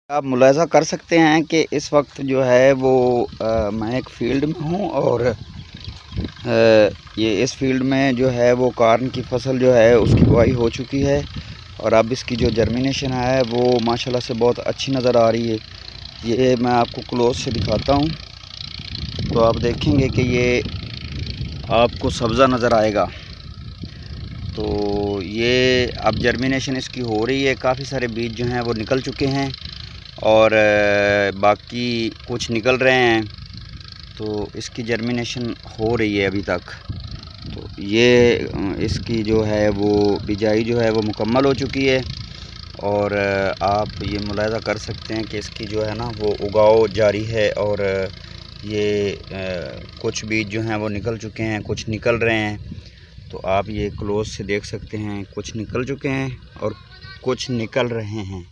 आप मुलाहिज़ा कर सकते हैं कि इस वक्त जो है वो मैं एक फ़ील्ड में हूँ और ये इस फ़ील्ड में जो है वो कॉर्न की फसल जो है उसकी बुआई हो चुकी है और अब इसकी जो जर्मिनेशन है वो माशाल्लाह से बहुत अच्छी नज़र आ रही है। ये मैं आपको क्लोज़ से दिखाता हूँ तो आप देखेंगे कि ये आपको सब्ज़ा नज़र आएगा। तो ये अब जर्मिनेशन इसकी हो रही है, काफ़ी सारे बीज जो हैं वो निकल चुके हैं और बाकी कुछ निकल रहे हैं। तो इसकी जर्मिनेशन हो रही है अभी तक। तो ये इसकी जो है वो बिजाई जो है वो मुकम्मल हो चुकी है और आप ये मुलाहिज़ा कर सकते हैं कि इसकी जो है ना वो उगाव जारी है और ये कुछ बीज जो हैं वो निकल चुके हैं, कुछ निकल रहे हैं। तो आप ये क्लोज से देख सकते हैं, कुछ निकल चुके हैं और कुछ निकल रहे हैं।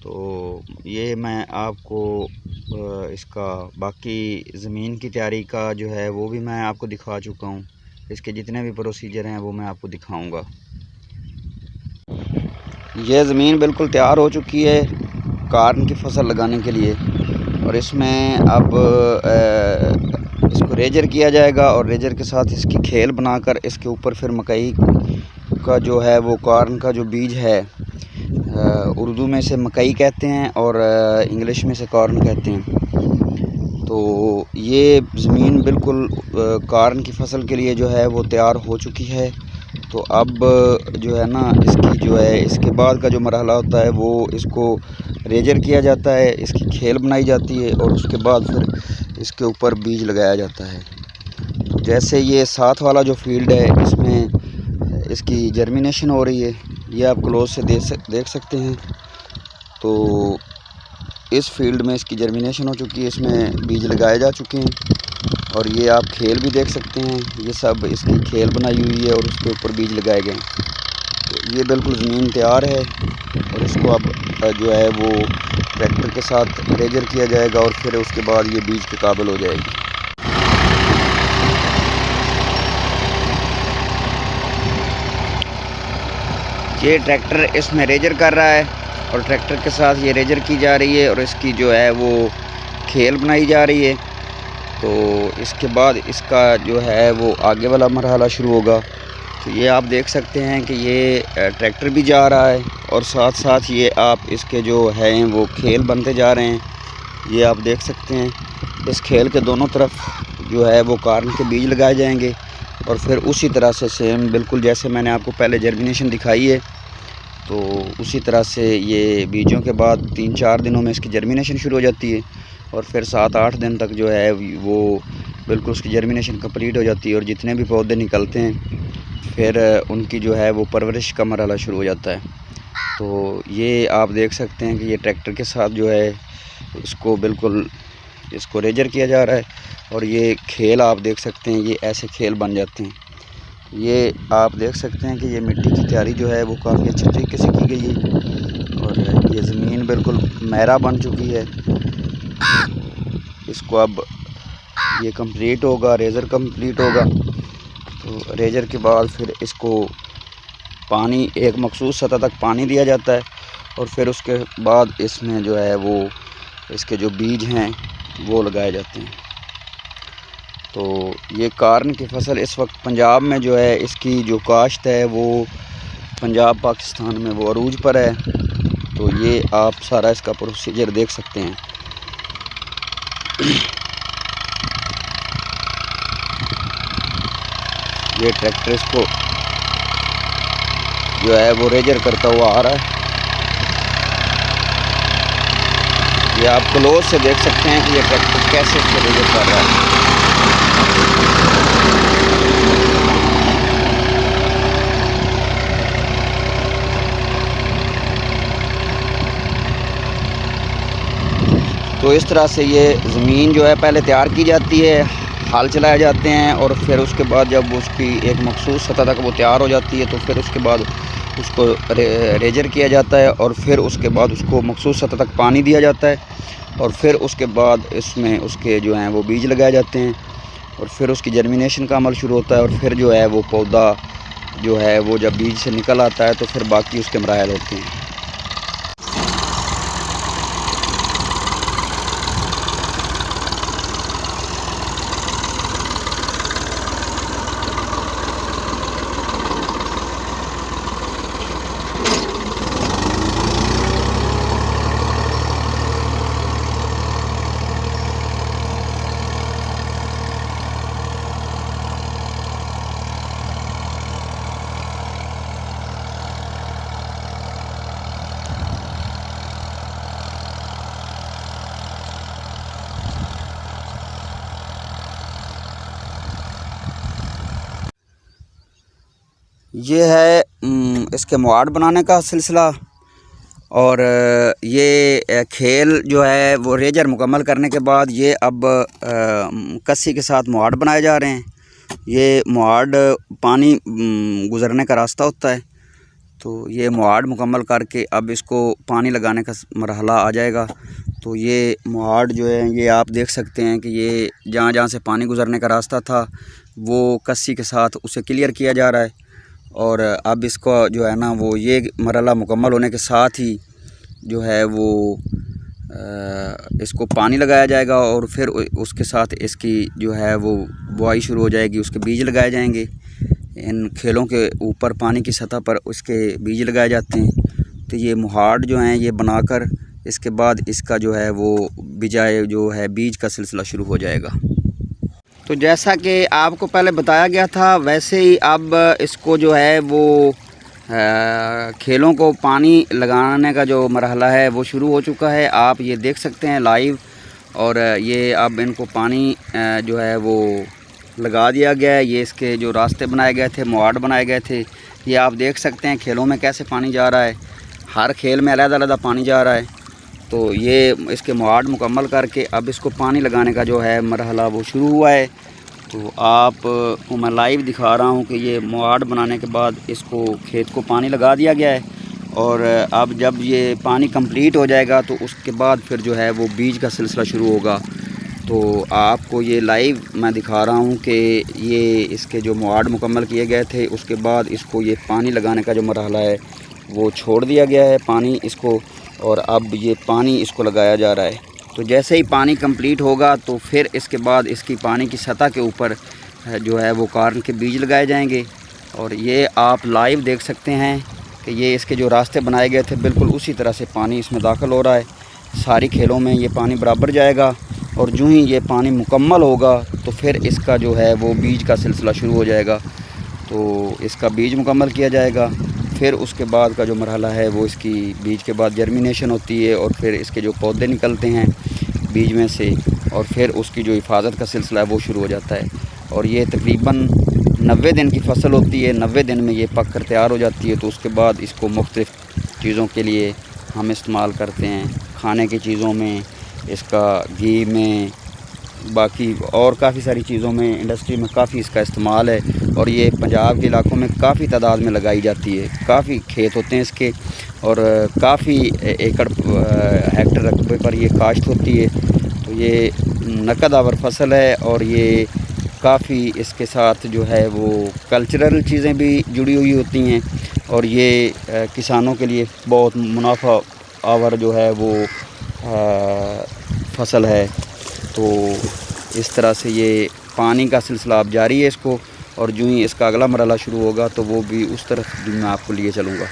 तो ये मैं आपको इसका बाकी ज़मीन की तैयारी का जो है वो भी मैं आपको दिखा चुका हूँ। इसके जितने भी प्रोसीजर हैं वो मैं आपको दिखाऊंगा। ये ज़मीन बिल्कुल तैयार हो चुकी है कॉर्न की फसल लगाने के लिए और इसमें अब इसको रेजर किया जाएगा और रेजर के साथ इसकी खेल बनाकर इसके ऊपर फिर मकई का जो है वो कॉर्न का जो बीज है, उर्दू में से मकई कहते हैं और इंग्लिश में से कॉर्न कहते हैं। तो ये ज़मीन बिल्कुल कॉर्न की फसल के लिए जो है वो तैयार हो चुकी है। तो अब जो है ना इसकी जो है इसके बाद का जो मरहला होता है वो इसको रेजर किया जाता है, इसकी खेल बनाई जाती है और उसके बाद फिर इसके ऊपर बीज लगाया जाता है। तो जैसे ये साथ वाला जो फील्ड है इसमें इसकी जर्मिनेशन हो रही है, ये आप क्लोज से देख सकते हैं। तो इस फील्ड में इसकी जर्मिनेशन हो चुकी है, इसमें बीज लगाए जा चुके हैं और ये आप खेल भी देख सकते हैं। ये सब इसकी खेल बनाई हुई है और उसके ऊपर बीज लगाए गए हैं। तो ये बिल्कुल ज़मीन तैयार है और इसको अब जो है वो ट्रैक्टर के साथ रेजर किया जाएगा और फिर उसके बाद ये बीज के काबिल हो जाएगी। ये ट्रैक्टर इसमें रेजर कर रहा है और ट्रैक्टर के साथ ये रेजर की जा रही है और इसकी जो है वो खेल बनाई जा रही है। तो इसके बाद इसका जो है वो आगे वाला मरहला शुरू होगा। तो ये आप देख सकते हैं कि ये ट्रैक्टर भी जा रहा है और साथ साथ ये आप इसके जो हैं वो खेल बनते जा रहे हैं। ये आप देख सकते हैं इस खेल के दोनों तरफ जो है वो कॉर्न के बीज लगाए जाएंगे और फिर उसी तरह से सेम बिल्कुल जैसे मैंने आपको पहले जर्मिनेशन दिखाई है तो उसी तरह से ये बीजों के बाद 3-4 दिनों में इसकी जर्मिनेशन शुरू हो जाती है और फिर 7-8 दिन तक जो है वो बिल्कुल उसकी जर्मिनेशन कंप्लीट हो जाती है और जितने भी पौधे निकलते हैं फिर उनकी जो है वो परवरिश का मरहला शुरू हो जाता है। तो ये आप देख सकते हैं कि ये ट्रैक्टर के साथ जो है इसको बिल्कुल इसको रेजर किया जा रहा है और ये खेल आप देख सकते हैं, ये ऐसे खेल बन जाते हैं। ये आप देख सकते हैं कि ये मिट्टी की तैयारी जो है वो काफ़ी अच्छे तरीके से की गई है और ये ज़मीन बिल्कुल मैरा बन चुकी है। इसको अब ये कंप्लीट होगा, रेजर कंप्लीट होगा। तो रेजर के बाद फिर इसको पानी एक मखसूस सतह तक पानी दिया जाता है और फिर उसके बाद इसमें जो है वो इसके जो बीज हैं वो लगाए जाते हैं। तो ये कॉर्न की फसल इस वक्त पंजाब में जो है इसकी जो काश्त है वो पंजाब पाकिस्तान में वो अरूज पर है। तो ये आप सारा इसका प्रोसीजर देख सकते हैं। ये ट्रैक्टर इसको जो है वो रेजर करता हुआ आ रहा है। ये आप क्लोज से देख सकते हैं कि ये ट्रैक्टर कैसे इसको रेजर कर रहा है। तो इस तरह से ये ज़मीन जो है पहले तैयार की जाती है, हाल चलाए जाते हैं और फिर उसके बाद जब उसकी एक मखसूस सतह तक वो तैयार हो जाती है तो फिर उसके बाद उसको रेजर किया जाता है और फिर उसके बाद उसको मखसूस सतह तक पानी दिया जाता है और फिर उसके बाद इसमें उसके जो हैं वो बीज लगाए जाते हैं और फिर उसकी जर्मिनेशन का अमल शुरू होता है और फिर जो है वो पौधा जो है वो जब बीज से निकल आता है तो फिर बाकी उसके मराहल होते हैं। ये है इसके मुआड़ बनाने का सिलसिला। और ये खेल जो है वो रेजर मुकम्मल करने के बाद ये अब कस्सी के साथ मुआड़ बनाए जा रहे हैं। ये मुआड़ पानी गुज़रने का रास्ता होता है, तो ये मुआड़ मुकम्मल करके अब इसको पानी लगाने का मरहला आ जाएगा। तो ये मुआड़ जो है ये आप देख सकते हैं कि ये जहाँ जहाँ से पानी गुज़रने का रास्ता था वो कस्सी के साथ उसे क्लियर किया जा रहा है। और अब इसको जो है ना वो ये मरहला मुकम्मल होने के साथ ही जो है वो इसको पानी लगाया जाएगा और फिर उसके साथ इसकी जो है वो बुआई शुरू हो जाएगी, उसके बीज लगाए जाएंगे। इन खेलों के ऊपर पानी की सतह पर उसके बीज लगाए जाते हैं। तो ये मुहाड़ जो हैं ये बनाकर इसके बाद इसका जो है वो बिजाई जो है बीज का सिलसिला शुरू हो जाएगा। तो जैसा कि आपको पहले बताया गया था वैसे ही अब इसको जो है वो खेलों को पानी लगाने का जो मरहला है वो शुरू हो चुका है। आप ये देख सकते हैं लाइव। और ये अब इनको पानी जो है वो लगा दिया गया है। ये इसके जो रास्ते बनाए गए थे, मुआड़ बनाए गए थे, ये आप देख सकते हैं खेलों में कैसे पानी जा रहा है। हर खेल में अलग-अलग पानी जा रहा है। तो ये इसके मुआड़ मुकम्मल करके अब इसको पानी लगाने का जो है मरहला वो शुरू हुआ है। तो आपको मैं लाइव दिखा रहा हूँ कि ये मुआड़ बनाने के बाद इसको खेत को पानी लगा दिया गया है। और अब जब ये पानी कंप्लीट हो जाएगा तो उसके बाद फिर जो है वो बीज का सिलसिला शुरू होगा। तो आपको ये लाइव मैं दिखा रहा हूँ कि ये इसके जो मुआड़ मुकम्मल किए गए थे उसके बाद इसको ये पानी लगाने का जो मरहला है वो छोड़ दिया गया है पानी इसको, और अब ये पानी इसको लगाया जा रहा है। तो जैसे ही पानी कंप्लीट होगा तो फिर इसके बाद इसकी पानी की सतह के ऊपर जो है वो कॉर्न के बीज लगाए जाएंगे। और ये आप लाइव देख सकते हैं कि ये इसके जो रास्ते बनाए गए थे बिल्कुल उसी तरह से पानी इसमें दाखिल हो रहा है। सारी खेलों में ये पानी बराबर जाएगा और जो ही ये पानी मुकम्मल होगा तो फिर इसका जो है वो बीज का सिलसिला शुरू हो जाएगा। तो इसका बीज मुकम्मल किया जाएगा। फिर उसके बाद का जो मरहला है वो इसकी बीज के बाद जर्मिनेशन होती है और फिर इसके जो पौधे निकलते हैं बीज में से, और फिर उसकी जो हिफाजत का सिलसिला है वो शुरू हो जाता है। और ये तकरीबन 90 दिन की फसल होती है। 90 दिन में ये पक कर तैयार हो जाती है। तो उसके बाद इसको मुख्तलिफ़ चीज़ों के लिए हम इस्तेमाल करते हैं, खाने की चीज़ों में, इसका घी में, बाकी और काफ़ी सारी चीज़ों में, इंडस्ट्री में काफ़ी इसका इस्तेमाल है। और ये पंजाब के इलाकों में काफ़ी तादाद में लगाई जाती है। काफ़ी खेत होते हैं इसके और काफ़ी एकड़ हेक्टर रकबे पर ये काश्त होती है। तो ये नकद आवर फसल है और ये काफ़ी इसके साथ जो है वो कल्चरल चीज़ें भी जुड़ी हुई होती हैं। और ये किसानों के लिए बहुत मुनाफा आवर जो है वो फसल है। तो इस तरह से ये पानी का सिलसिला अब जारी है इसको, और जो ही इसका अगला मरहला शुरू होगा तो वो भी उस तरफ भी मैं आपको लिए चलूँगा।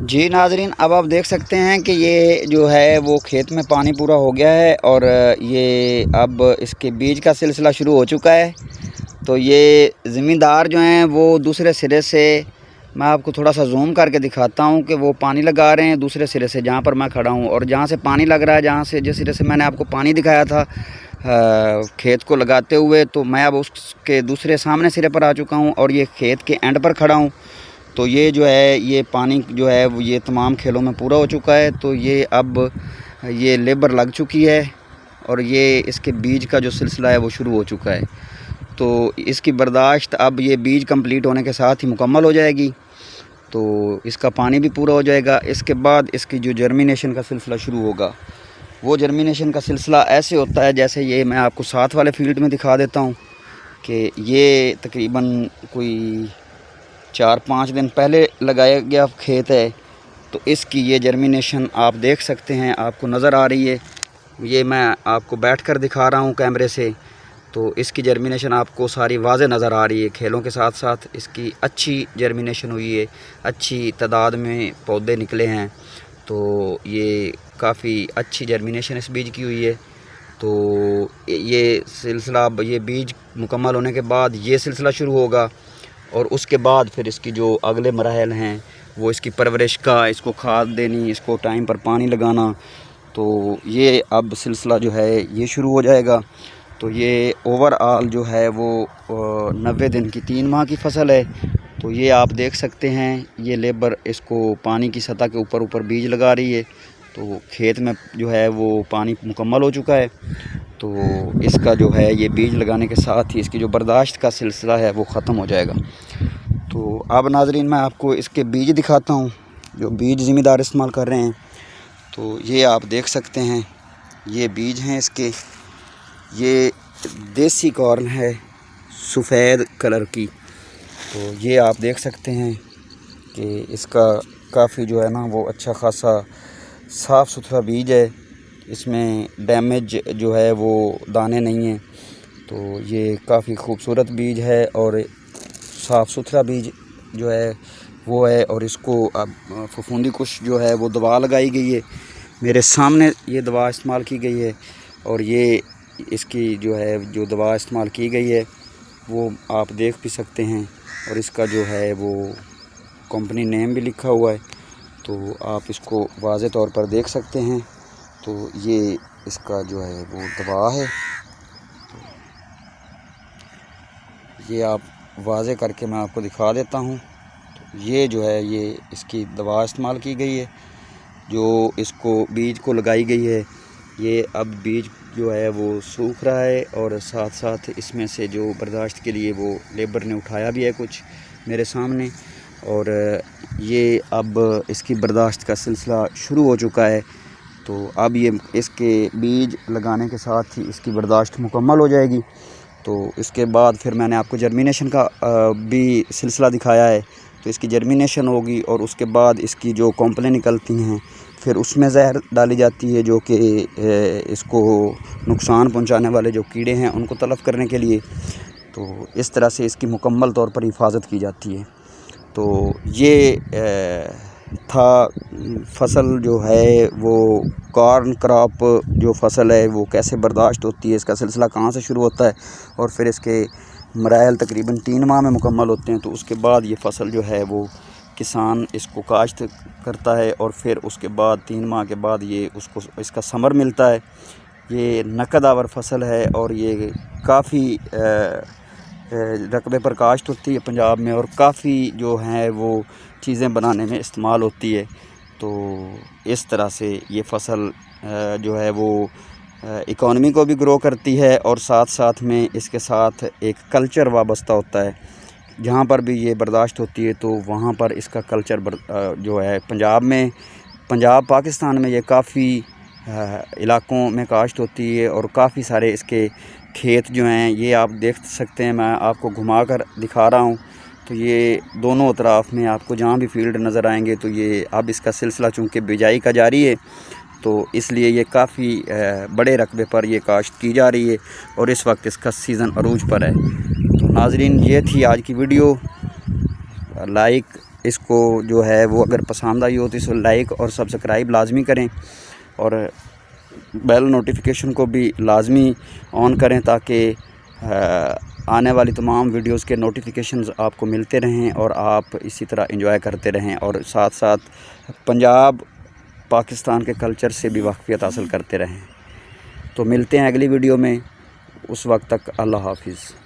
जी नाज़रीन, अब आप देख सकते हैं कि ये जो है वो खेत में पानी पूरा हो गया है और ये अब इसके बीज का सिलसिला शुरू हो चुका है। तो ये ज़मींदार जो हैं वो दूसरे सिरे से, मैं आपको थोड़ा सा जूम करके दिखाता हूँ कि वो पानी लगा रहे हैं दूसरे सिरे से जहाँ पर मैं खड़ा हूँ। और जहाँ से पानी लग रहा है, जहाँ से जिस सिरे से मैंने आपको पानी दिखाया था खेत को लगाते हुए, तो मैं अब उसके दूसरे सामने सिरे पर आ चुका हूँ और ये खेत के एंड पर खड़ा हूँ। तो ये जो है ये पानी जो है वो ये तमाम खेलों में पूरा हो चुका है। तो ये अब ये लेबर लग चुकी है और ये इसके बीज का जो सिलसिला है वो शुरू हो चुका है। तो इसकी बर्दाश्त अब ये बीज कंप्लीट होने के साथ ही मुकम्मल हो जाएगी। तो इसका पानी भी पूरा हो जाएगा। इसके बाद इसकी जो जर्मिनेशन का सिलसिला शुरू होगा, वो जर्मिनेशन का सिलसिला ऐसे होता है जैसे ये मैं आपको साथ वाले फील्ड में दिखा देता हूँ कि ये तकरीबन कोई 4-5 दिन पहले लगाया गया खेत है। तो इसकी ये जर्मिनेशन आप देख सकते हैं, आपको नज़र आ रही है। ये मैं आपको बैठकर दिखा रहा हूँ कैमरे से। तो इसकी जर्मिनेशन आपको सारी वाज़े नज़र आ रही है। खेलों के साथ साथ इसकी अच्छी जर्मिनेशन हुई है, अच्छी तादाद में पौधे निकले हैं। तो ये काफ़ी अच्छी जर्मिनेशन इस बीज की हुई है। तो ये सिलसिला, ये बीज मुकम्मल होने के बाद ये सिलसिला शुरू होगा और उसके बाद फिर इसकी जो अगले मराहल हैं वो इसकी परवरिश का, इसको खाद देनी, इसको टाइम पर पानी लगाना। तो ये अब सिलसिला जो है ये शुरू हो जाएगा। तो ये ओवरऑल जो है वो 90 दिन की 3 माह की फ़सल है। तो ये आप देख सकते हैं, ये लेबर इसको पानी की सतह के ऊपर बीज लगा रही है। तो खेत में जो है वो पानी मुकम्मल हो चुका है। तो इसका जो है ये बीज लगाने के साथ ही इसकी जो बर्दाश्त का सिलसिला है वो ख़त्म हो जाएगा। तो अब नाज़रीन मैं आपको इसके बीज दिखाता हूँ, जो बीज ज़िम्मेदार इस्तेमाल कर रहे हैं। तो ये आप देख सकते हैं, ये बीज हैं इसके। ये देसी कॉर्न है सफ़ेद कलर की। तो ये आप देख सकते हैं कि इसका काफ़ी जो है ना वो अच्छा खासा साफ़ सुथरा बीज है। इसमें डैमेज जो है वो दाने नहीं हैं। तो ये काफ़ी खूबसूरत बीज है और साफ़ सुथरा बीज जो है वो है। और इसको अब फफूंदी कुश जो है वो दवा लगाई गई है, मेरे सामने ये दवा इस्तेमाल की गई है। और ये इसकी जो है जो दवा इस्तेमाल की गई है वो आप देख भी सकते हैं। और इसका जो है वो कंपनी नेम भी लिखा हुआ है, तो आप इसको वाज़े तौर पर देख सकते हैं। तो ये इसका जो है वो दवा है। तो ये आप वाज़े करके मैं आपको दिखा देता हूँ। तो ये जो है ये इसकी दवा इस्तेमाल की गई है, जो इसको बीज को लगाई गई है। ये अब बीज जो है वो सूख रहा है और साथ साथ इसमें से जो बर्दाश्त के लिए वो लेबर ने उठाया भी है कुछ मेरे सामने। और ये अब इसकी बर्दाश्त का सिलसिला शुरू हो चुका है। तो अब ये इसके बीज लगाने के साथ ही इसकी बर्दाश्त मुकम्मल हो जाएगी। तो इसके बाद फिर मैंने आपको जर्मिनेशन का भी सिलसिला दिखाया है। तो इसकी जर्मिनेशन होगी और उसके बाद इसकी जो कॉम्प्लें निकलती हैं फिर उसमें जहर डाली जाती है, जो कि इसको नुकसान पहुंचाने वाले जो कीड़े हैं उनको तलफ़ करने के लिए। तो इस तरह से इसकी मुकम्मल तौर पर हिफाजत की जाती है। तो ये था फसल जो है वो कॉर्न क्रॉप जो फसल है वो कैसे बर्दाश्त होती है, इसका सिलसिला कहाँ से शुरू होता है और फिर इसके मराइल तकरीबन 3 माह में मुकम्मल होते हैं। तो उसके बाद ये फसल जो है वो किसान इसको काश्त करता है और फिर उसके बाद 3 माह के बाद ये उसको इसका समर मिलता है। ये नकद आवर फसल है और ये काफ़ी रकबे पर काश्त होती है पंजाब में और काफ़ी जो है वो चीज़ें बनाने में इस्तेमाल होती है। तो इस तरह से ये फसल जो है वो इकॉनमी को भी ग्रो करती है और साथ साथ में इसके साथ एक कल्चर वाबस्ता होता है। जहाँ पर भी ये बर्दाश्त होती है तो वहाँ पर इसका कल्चर जो है पंजाब पाकिस्तान में ये काफ़ी इलाक़ों में काश्त होती है और काफ़ी सारे इसके खेत जो हैं ये आप देख सकते हैं। मैं आपको घुमा कर दिखा रहा हूँ। तो ये दोनों तरफ में आपको जहाँ भी फील्ड नज़र आएंगे तो ये अब इसका सिलसिला चूँकि बिजाई का जारी है तो इसलिए ये काफ़ी बड़े रकबे पर ये काश्त की जा रही है और इस वक्त इसका सीज़न अरूज पर है। तो नाज़रीन ये थी आज की वीडियो। लाइक इसको जो है वो अगर पसंद आई हो तो इसको लाइक और सब्सक्राइब लाजमी करें और बेल नोटिफिकेशन को भी लाजमी ऑन करें ताकि आने वाली तमाम वीडियोस के नोटिफिकेशंस आपको मिलते रहें और आप इसी तरह एंजॉय करते रहें और साथ साथ पंजाब पाकिस्तान के कल्चर से भी वाक़फ़ियत हासिल करते रहें। तो मिलते हैं अगली वीडियो में, उस वक्त तक अल्लाह हाफ़िज़।